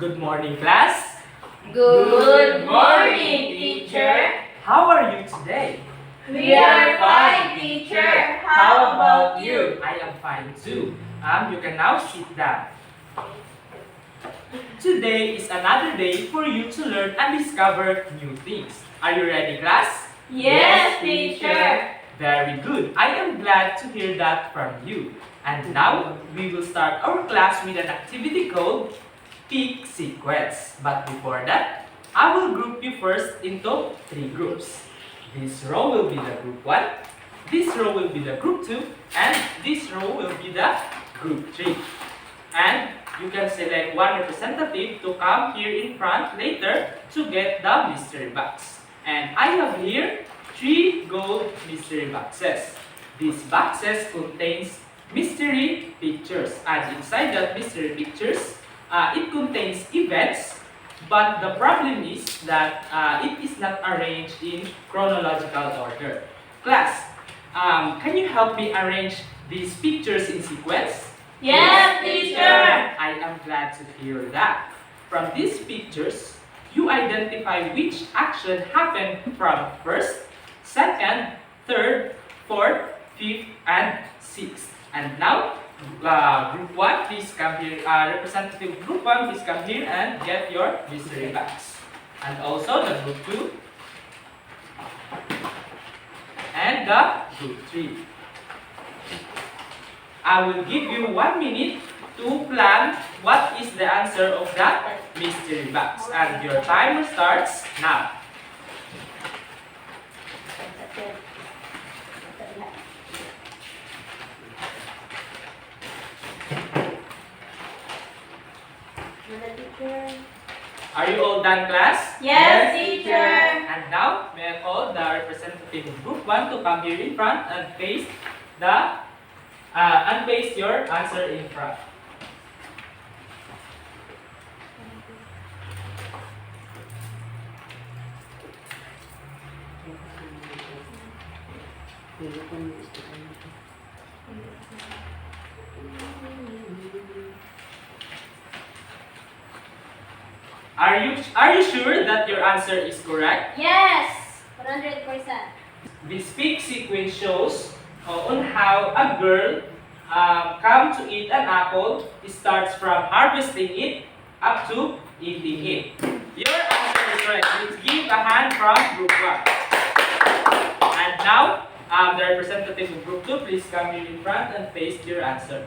Good morning, class. Good morning, teacher. How are you today? We are fine, teacher. How about you? I am fine too. You can now sit down. Today is another day for you to learn and discover new things. Are you ready, class? Yes, teacher. Very good. I am glad to hear that from you. And now, we will start our class with an activity called Pick Sequence. But before that, I will group you first into 3 groups. This row will be the group 1, this row will be the group 2, and this row will be the group 3. And you can select one representative to come here in front later to get the mystery box. And I have here 3 gold mystery boxes. These boxes contains mystery pictures, and inside that mystery pictures, it contains events, but the problem is that it is not arranged in chronological order. Class, can you help me arrange these pictures in sequence? Yes, teacher. I am glad to hear that. From these pictures, you identify which action happened from first, second, third, fourth, fifth, and sixth. And now, group 1, please come here. Representative group 1, please come here and get your mystery box. And also the group 2 and the group 3. I will give you 1 minute to plan what is the answer of that mystery box. And your timer starts now. Are you all done, class? Yes, teacher. And now, may I call the representative of group 1 to come here in front and paste your answer in front. Are you sure that your answer is correct? Yes, 100%. This pick sequence shows on how a girl come to eat an apple. It starts from harvesting it up to eating it. Your answer is correct. Let's give a hand from group 1. And now, the representative of group 2, please come here in front and paste your answer.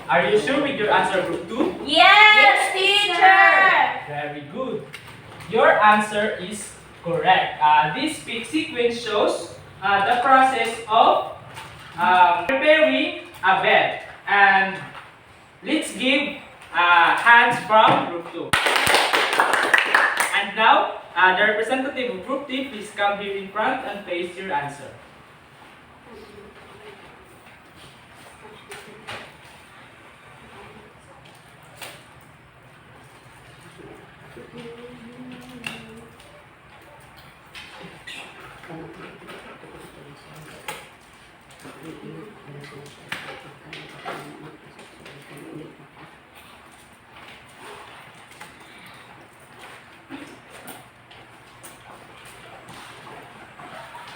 Are you sure with your answer, group 2? Yes, teacher. Very good. Your answer is correct. This pick sequence shows the process of preparing a bed. And let's give hands from group 2. And now, the representative of group 3, please come here in front and paste your answer.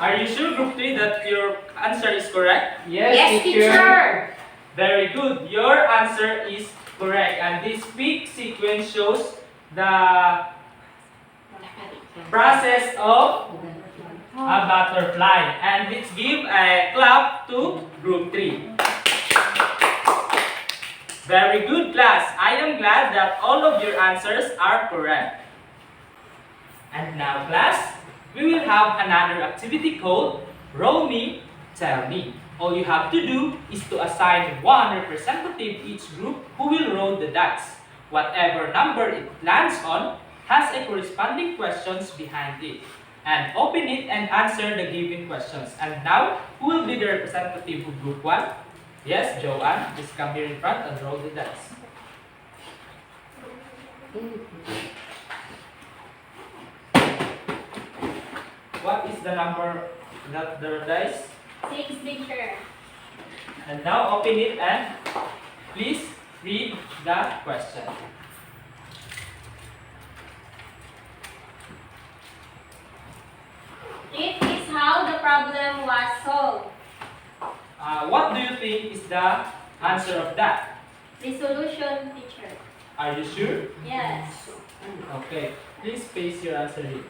Are you sure, group 3, that your answer is correct? Yes, teacher. Very good. Your answer is correct. And this pick sequence shows the process of a butterfly. And let's give a clap to group 3. Very good, class. I am glad that all of your answers are correct. And now, class, we will have another activity called Roll Me, Tell Me. All you have to do is to assign 1 representative each group who will roll the dice. Whatever number it lands on has a corresponding questions behind it. And open it and answer the given questions. And now, who will be the representative of group 1? Yes, Joanne, just come here in front and roll the dice. What is the number that the dice? 6, teacher. And now open it and please read the question. It is how the problem was solved. What do you think is the answer of that? Resolution, teacher. Are you sure? Yes. Okay, please paste your answer here.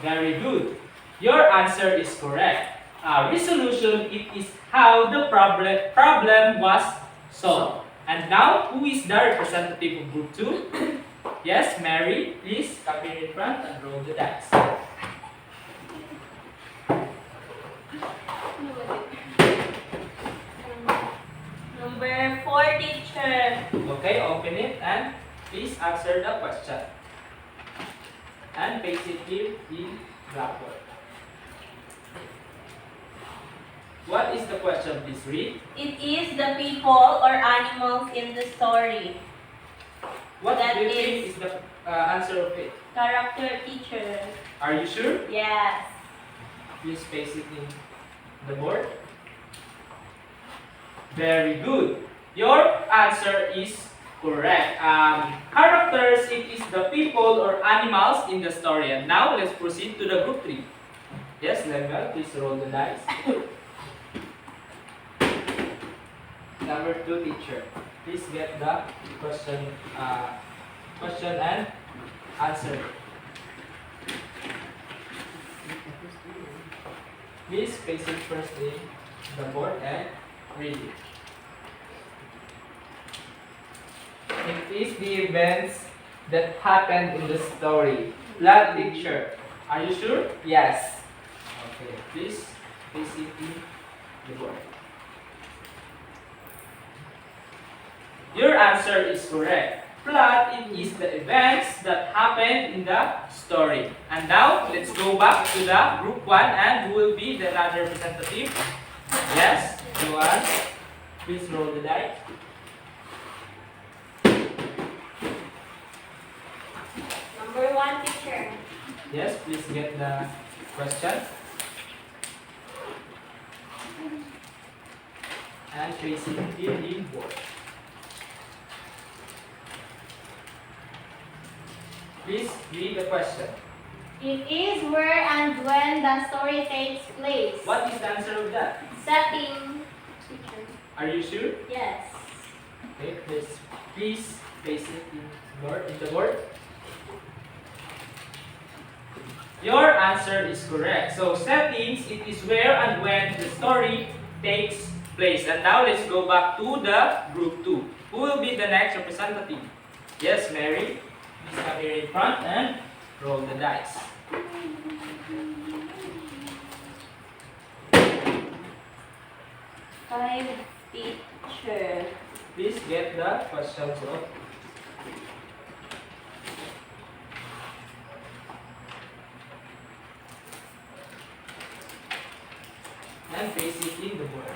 Very good. Your answer is correct. Resolution, it is how the problem was solved. And now, who is the representative of group 2? Yes, Mary, please come here in front and roll the dice. Number 4, teacher. Okay, open it and please answer the question. And paste it here in Blackboard. What is the question? Please read. It is the people or animals in the story. What That do you is- think is the answer of it? Character, teacher. Are you sure? Yes. Please paste it in the board. Very good. Your answer is correct. Characters, it is the people or animals in the story. And now let's proceed to the group 3. Yes, Lemuel, please roll the dice. Number 2, teacher. Please get the question and answer. Please paste it first in the board and read it. It is the events that happened in the story. Blood, teacher. Are you sure? Yes. Okay, please paste it in the board. Your answer is correct. Plot, it is the events that happened in the story. And now, let's go back to the group 1 and who will be the other representative? Yes, Joanne. Please roll the dice. Number 1, teacher. Yes, please get the question. And place it here in board. Please read the question. It is where and when the story takes place. What is the answer of that? Setting, teacher. Are you sure? Yes. Okay, please place it in the board. Your answer is correct. So settings, it is where and when the story takes place. And now let's go back to the group 2. Who will be the next representative? Yes, Mary. Please come here in front and roll the dice. Five, teacher. Please get the questions of and paste it in the board.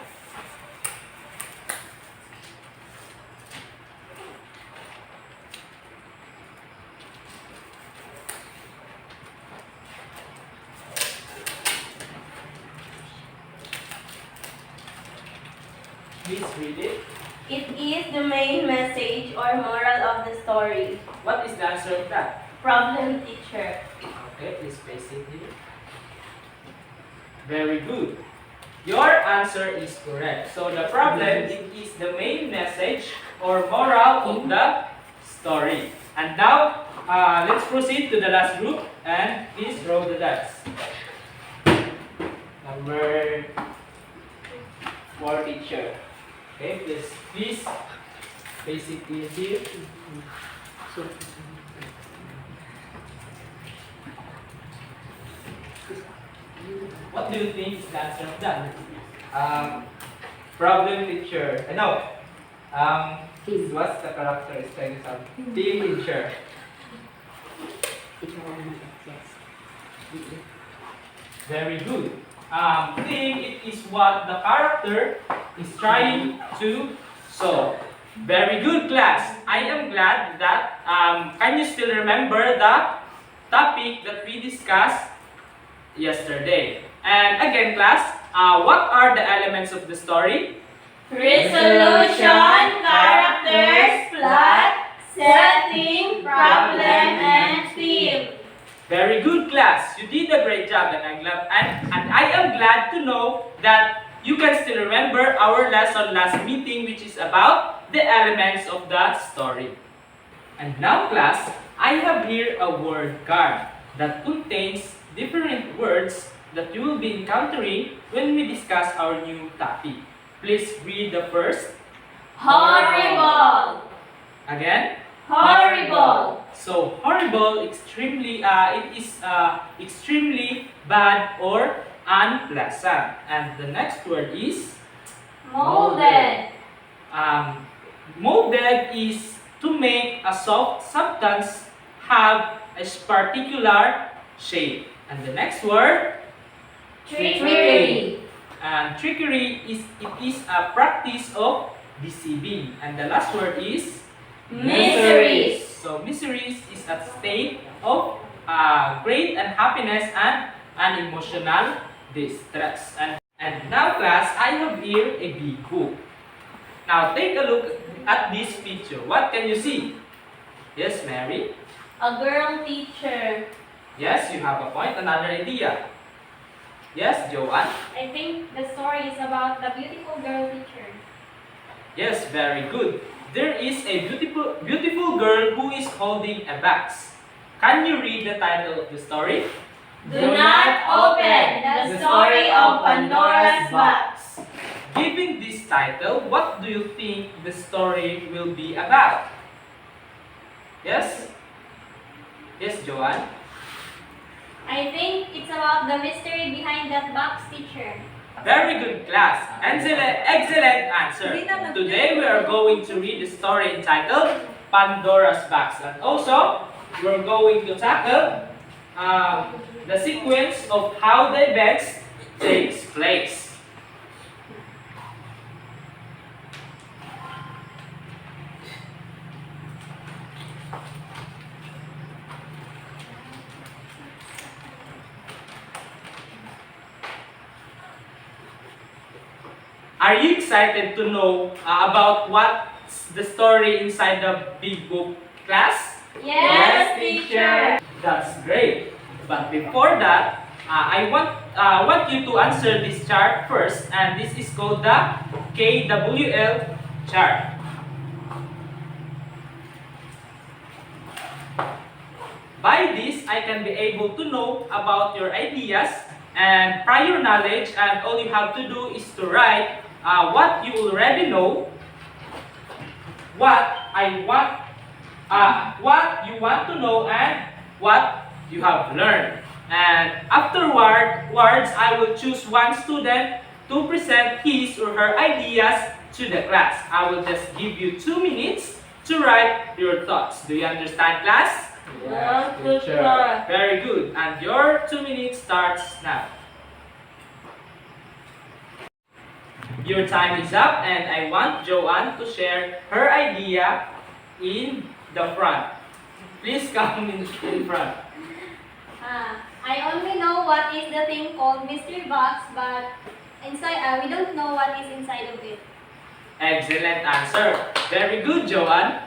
Please read it. It is the main message or moral of the story. What is the answer of that? Problem, teacher. Okay, please paste it here. Very good. Your answer is correct. So the problem, it is the main message or moral of the story. And now, let's proceed to the last group and please roll the dice. Number 4, teacher. Okay, please paste it in here. What do you think is the answer of that? Problem, teacher. No. What's the character? Is trying to team, teacher. Very good. think it is what the character is trying to solve. Very good, class. I am glad that, can you still remember the topic that we discussed yesterday? And again, class, what are the elements of the story? Resolution, characters, plot, setting, problem, and theme. Very good, class. You did a great job, and I am glad to know that you can still remember our lesson last meeting, which is about the elements of the story. And now, class, I have here a word card that contains different words that you will be encountering when we discuss our new topic. Please read the first. Horrible. Again. Horrible. So horrible, it is extremely bad or unpleasant. And the next word is Molded. Molded is to make a soft substance have a particular shape. And the next word, Trickery. and trickery is a practice of deceiving. And the last word is Miseries. So miseries is a state of great unhappiness and an emotional distress. And now, class, I have here a big book. Now take a look at this picture. What can you see? Yes, Mary? A girl teacher. Yes, you have a point. Another idea. Yes, Joanne? I think the story is about the beautiful girl teacher. Yes, very good. There is a beautiful girl who is holding a box. Can you read the title of the story? Do not open the story of Pandora's box. Given this title, what do you think the story will be about? Yes? Yes, Joanne? I think it's about the mystery behind that box, teacher. Very good, class. Excellent answer. Today we are going to read the story entitled Pandora's Box. And also, we're going to tackle the sequence of how the events takes place. Are you excited to know about what's the story inside the big book, class? Yes, teacher. That's great. But before that, I want you to answer this chart first, and this is called the KWL chart. By this, I can be able to know about your ideas and prior knowledge, and all you have to do is to write what you already know, what you want to know, and what you have learned. And afterwards, I will choose one student to present his or her ideas to the class. I will just give you 2 minutes to write your thoughts. Do you understand, class? Yes, teacher. Very good. And your 2 minutes starts now. Your time is up, and I want Joanne to share her idea in the front. Please come in front. I only know what is the thing called mystery box, but inside we don't know what is inside of it. Excellent answer. Very good, Joanne.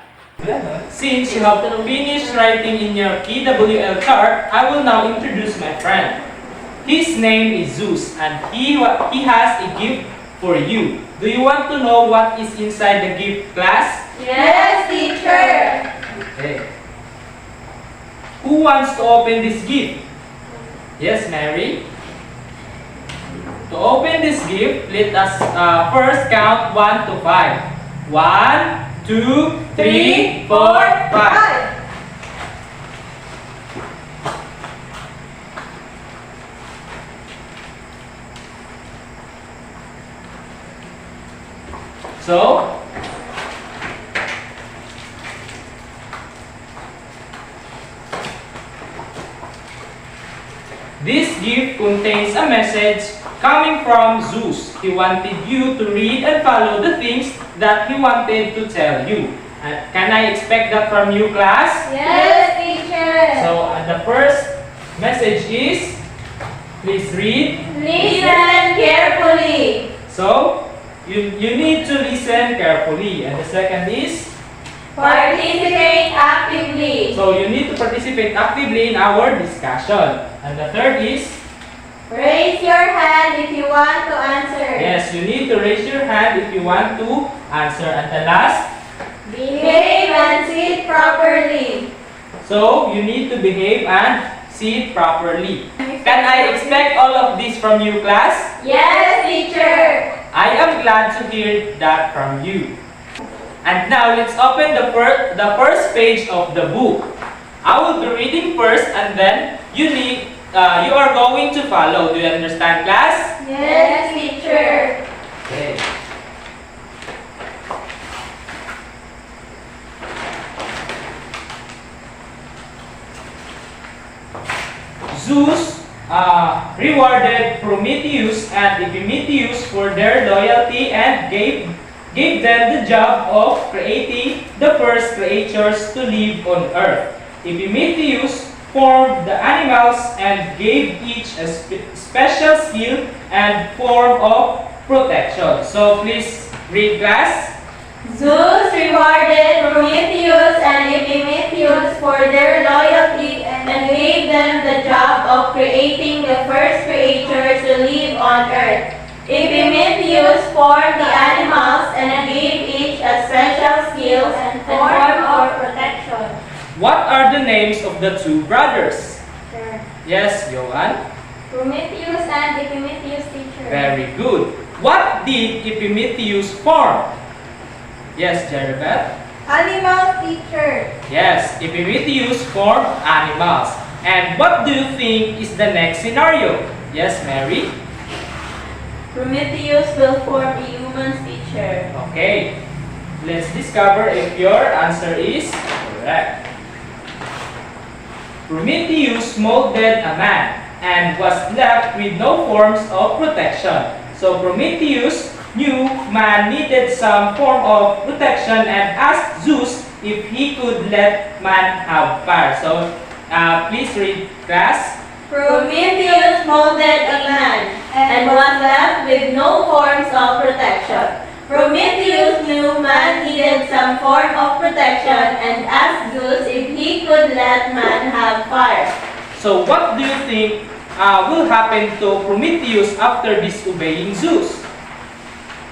Since you have finished writing in your KWL chart, I will now introduce my friend. His name is Zeus, and he has a gift for you. Do you want to know what is inside the gift, class? Yes, teacher. Okay. Who wants to open this gift? Yes, Mary? To open this gift, let us first count 1 to 5. 1, 2, 3, 4, 5. So, this gift contains a message coming from Zeus. He wanted you to read and follow the things that he wanted to tell you. Can I expect that from you, class? Yes, teacher. So, the first message is, please read. Listen carefully. So, you need to listen carefully. And the second is, Participate actively. so you need to participate actively in our discussion. And the third is, Raise your hand if you want to answer. yes, you need to raise your hand if you want to answer. And the last, Behave and sit properly. so you need to behave and sit properly. Can I expect all of this from you, class? Yes, teacher. I am glad to hear that from you. And now let's open the first page of the book. I will be reading first, and then you are going to follow. Do you understand, class? Yes, teacher. Okay. Zeus rewarded Prometheus and Epimetheus for their loyalty and gave them the job of creating the first creatures to live on earth. Epimetheus formed the animals and gave each a special skill and form of protection. So please read, class. Zeus rewarded Prometheus and Epimetheus for their loyalty and gave them the job of creating the first creatures to live on earth. Epimetheus formed the animals and gave each a special skill and form of protection. What are the names of the two brothers? Sure. Yes, Johan. Prometheus and Epimetheus, teacher. Very good. What did Epimetheus form? Yes, Jeribeth. Animals, teacher. Yes, Epimetheus formed animals. And what do you think is the next scenario? Yes, Mary? Prometheus will form a human, teacher. Okay. Let's discover if your answer is correct. Prometheus molded a man and was left with no forms of protection. So Prometheus knew man needed some form of protection and asked Zeus if he could let man have fire. So please read, class. Prometheus molded a man and was left with no forms of protection. Prometheus knew man needed some form of protection and asked Zeus if he could let man have fire. So what do you think will happen to Prometheus after disobeying Zeus?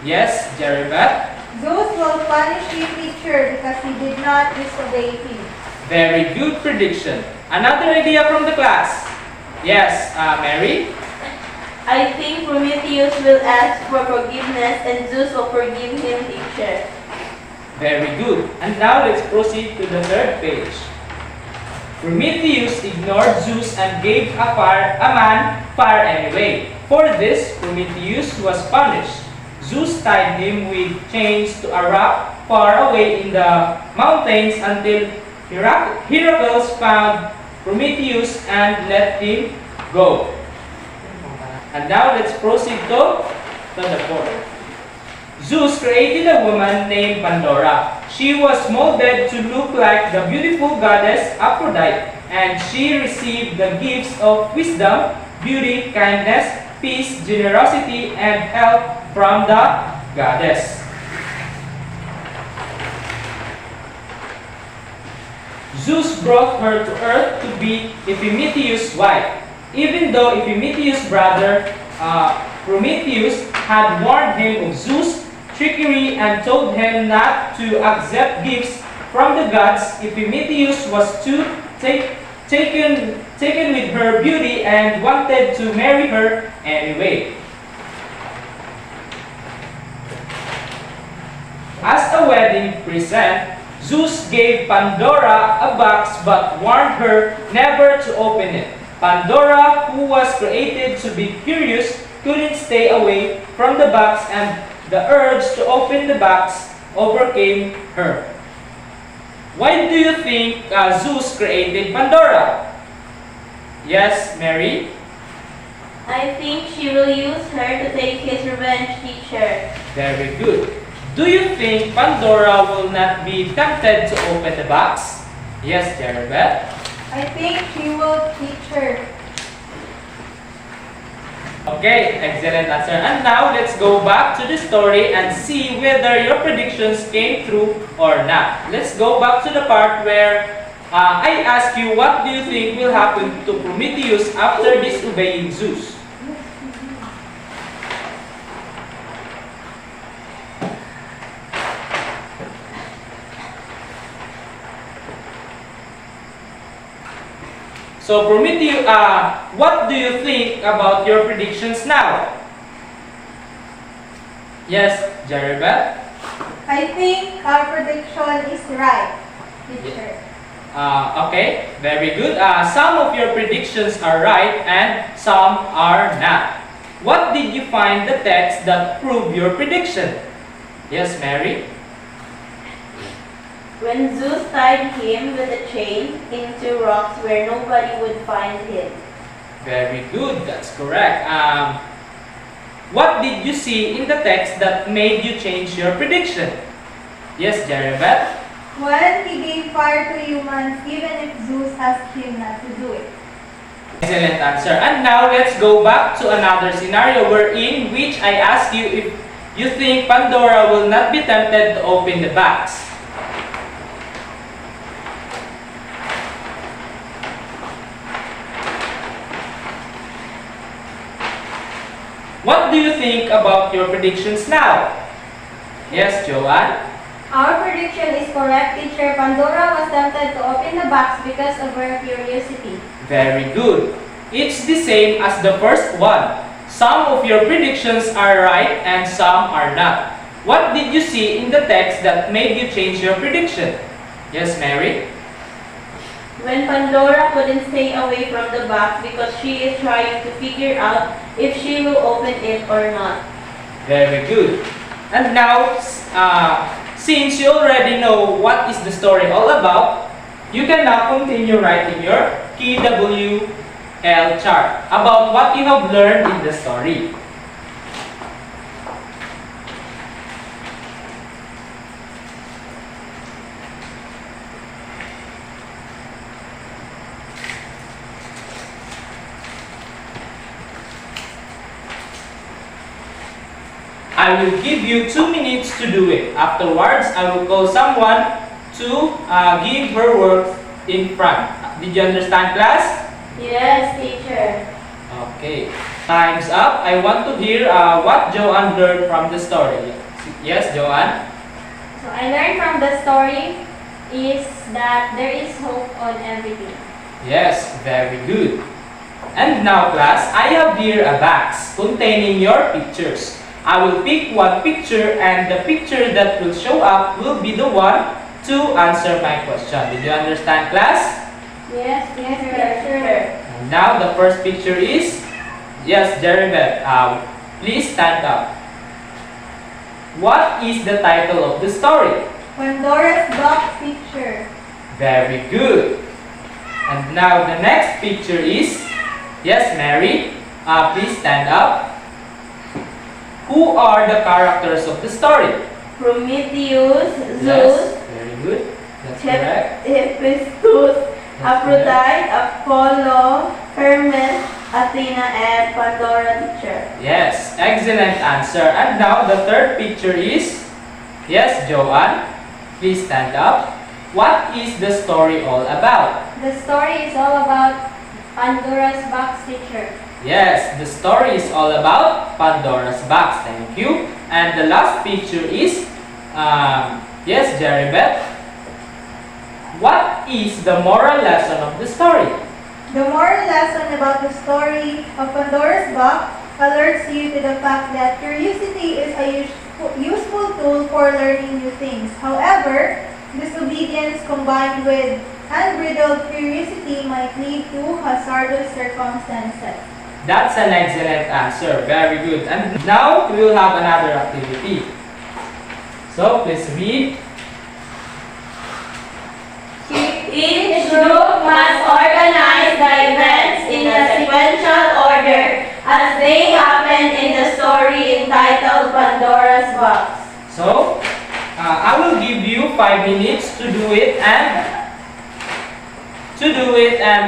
Yes, Jeribeth? Zeus will punish his teacher because he did not disobey him. Very good prediction. Another idea from the class? Yes, Mary? I think Prometheus will ask for forgiveness and Zeus will forgive him, teacher. Very good. And now let's proceed to the third page. Prometheus ignored Zeus and gave a man fire anyway. For this, Prometheus was punished. Zeus tied him with chains to a rock far away in the mountains until Heracles found Prometheus and let him go. And now let's proceed to the fourth. Zeus created a woman named Pandora. She was molded to look like the beautiful goddess Aphrodite, and she received the gifts of wisdom, beauty, kindness, peace, generosity, and help from the goddess. Zeus brought her to earth to be Epimetheus' wife. Even though Epimetheus' brother Prometheus had warned him of Zeus' trickery and told him not to accept gifts from the gods, Epimetheus was too taken with her beauty and wanted to marry her anyway. As a wedding present, Zeus gave Pandora a box but warned her never to open it. Pandora, who was created to be curious, couldn't stay away from the box, and the urge to open the box overcame her. Why do you think Zeus created Pandora? Yes, Mary? I think she will use her to take his revenge, teacher. Very good. Do you think Pandora will not be tempted to open the box? Yes, Jeribeth. I think she will, teacher. Okay, excellent answer. And now let's go back to the story and see whether your predictions came true or not. Let's go back to the part where I ask you, what do you think will happen to Prometheus after disobeying Zeus? So Prometheus, what do you think about your predictions now? Yes, Jeribeth? I think our prediction is right, teacher. Okay, very good. Some of your predictions are right and some are not. What did you find the text that prove your prediction? Yes, Mary? When Zeus tied him with a chain into rocks where nobody would find him. Very good, that's correct. What did you see in the text that made you change your prediction? Yes, Jeribeth? When he gave fire to humans, even if Zeus asked him not to do it. Excellent answer. And now let's go back to another scenario wherein which I ask you if you think Pandora will not be tempted to open the box. What do you think about your predictions now? Yes, Joanne? Our prediction is correct, teacher. Pandora was tempted to open the box because of her curiosity. Very good. It's the same as the first one. Some of your predictions are right and some are not. What did you see in the text that made you change your prediction? Yes, Mary? When Pandora couldn't stay away from the box because she is trying to figure out if she will open it or not. Very good. And now, since you already know what is the story all about, you can now continue writing your KWL chart about what you have learned in the story. I will give you 2 minutes to do it. Afterwards, I will call someone to give her work in front. Did you understand, class? Yes, teacher. Okay. Time's up. I want to hear what Joanne learned from the story. Yes, Joanne? So I learned from the story is that there is hope on everything. Yes, very good. And now, class, I have here a box containing your pictures. I will pick one picture and the picture that will show up will be the one to answer my question. Did you understand, class? Yes, teacher. And now the first picture is, yes, Jeribeth, please stand up. What is the title of the story? Pandora's box, teacher. Very good. And now the next picture is, yes, Mary, please stand up. Who are the characters of the story? Prometheus, Yes, Zeus, very good. That's correct. Hephaestus, That's Aphrodite, Apollo, Hermes, Athena, and Pandora, teacher. Yes, excellent answer. And now the third picture is, yes, Joanne, please stand up. What is the story all about? The story is all about Pandora's box, teacher. Yes, the story is all about Pandora's box. Thank you. And the last picture is, yes, Jeribeth. What is the moral lesson of the story? The moral lesson about the story of Pandora's box alerts you to the fact that curiosity is a useful tool for learning new things. However, disobedience combined with unbridled curiosity might lead to hazardous circumstances. That's an excellent answer. Very good. And now we will have another activity. So please read. Each group must organize the events in a sequential order as they happen in the story entitled Pandora's Box. So, I will give you 5 minutes to do it, and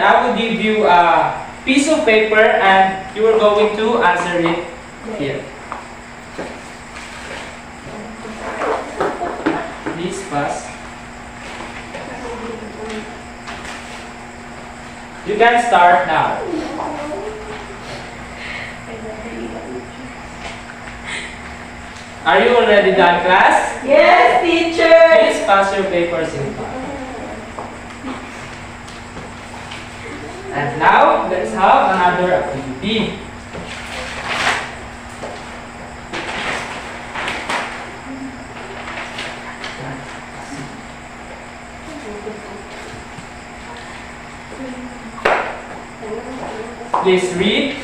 I will give you a piece of paper, and you are going to answer it here. Please pass. You can start now. Are you already done, class? Yes, teacher. Please pass your papers in front. And now, let's have another activity. Please read.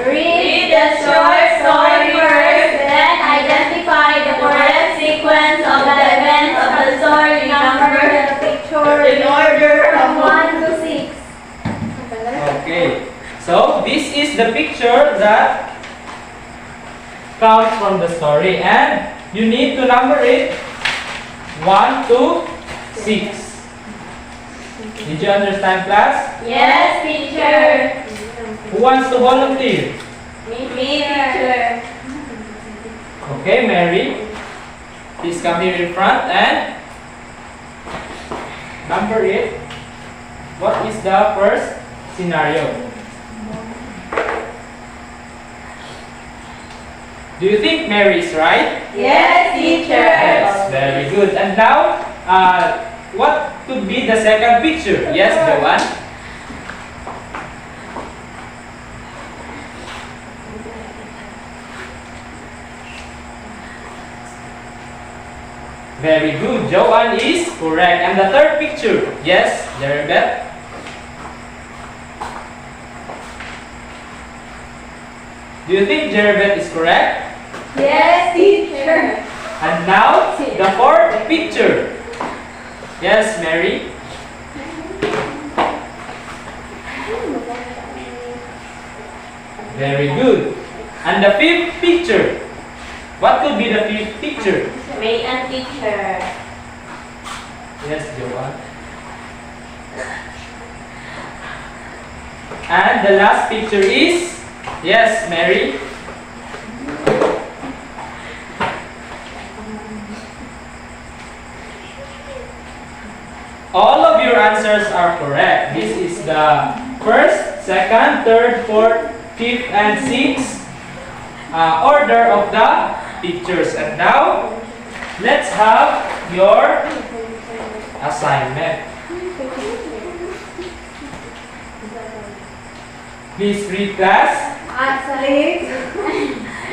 Read the short story first, then identify the correct sequence of the events of the story. Number the picture in order from 1 to 6. Okay. So, this is the picture that comes from the story, and you need to number it 1 to 6. Did you understand, class? Yes, teacher. Who wants to volunteer? Me, teacher. Okay, Mary. Please come here in front and number it. What is the first scenario? Do you think Mary is right? Yes, teacher. Yes, very good. And now, what could be the second picture? Yes, Joanne? Very good. Joanne is correct. And the third picture? Yes, Jeribeth? Do you think Jeribeth is correct? Yes, teacher. And now, the fourth picture. Yes, Mary? Very good. And the fifth picture. What could be the fifth picture? Me and teacher. Yes, Joanne. And the last picture is? Yes, Mary? All of your answers are correct. This is the first, second, third, fourth, fifth, and sixth order of the pictures. And now, let's have your assignment. Please read, class.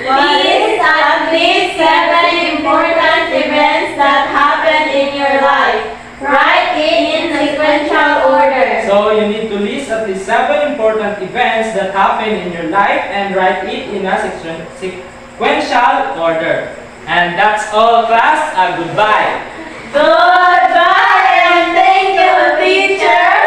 List at least 7 important events that happen in your life. Write it in sequential order. So you need to list at least 7 important events that happen in your life and write it in a sequential order. And that's all, class. Goodbye. Goodbye and thank you, teacher.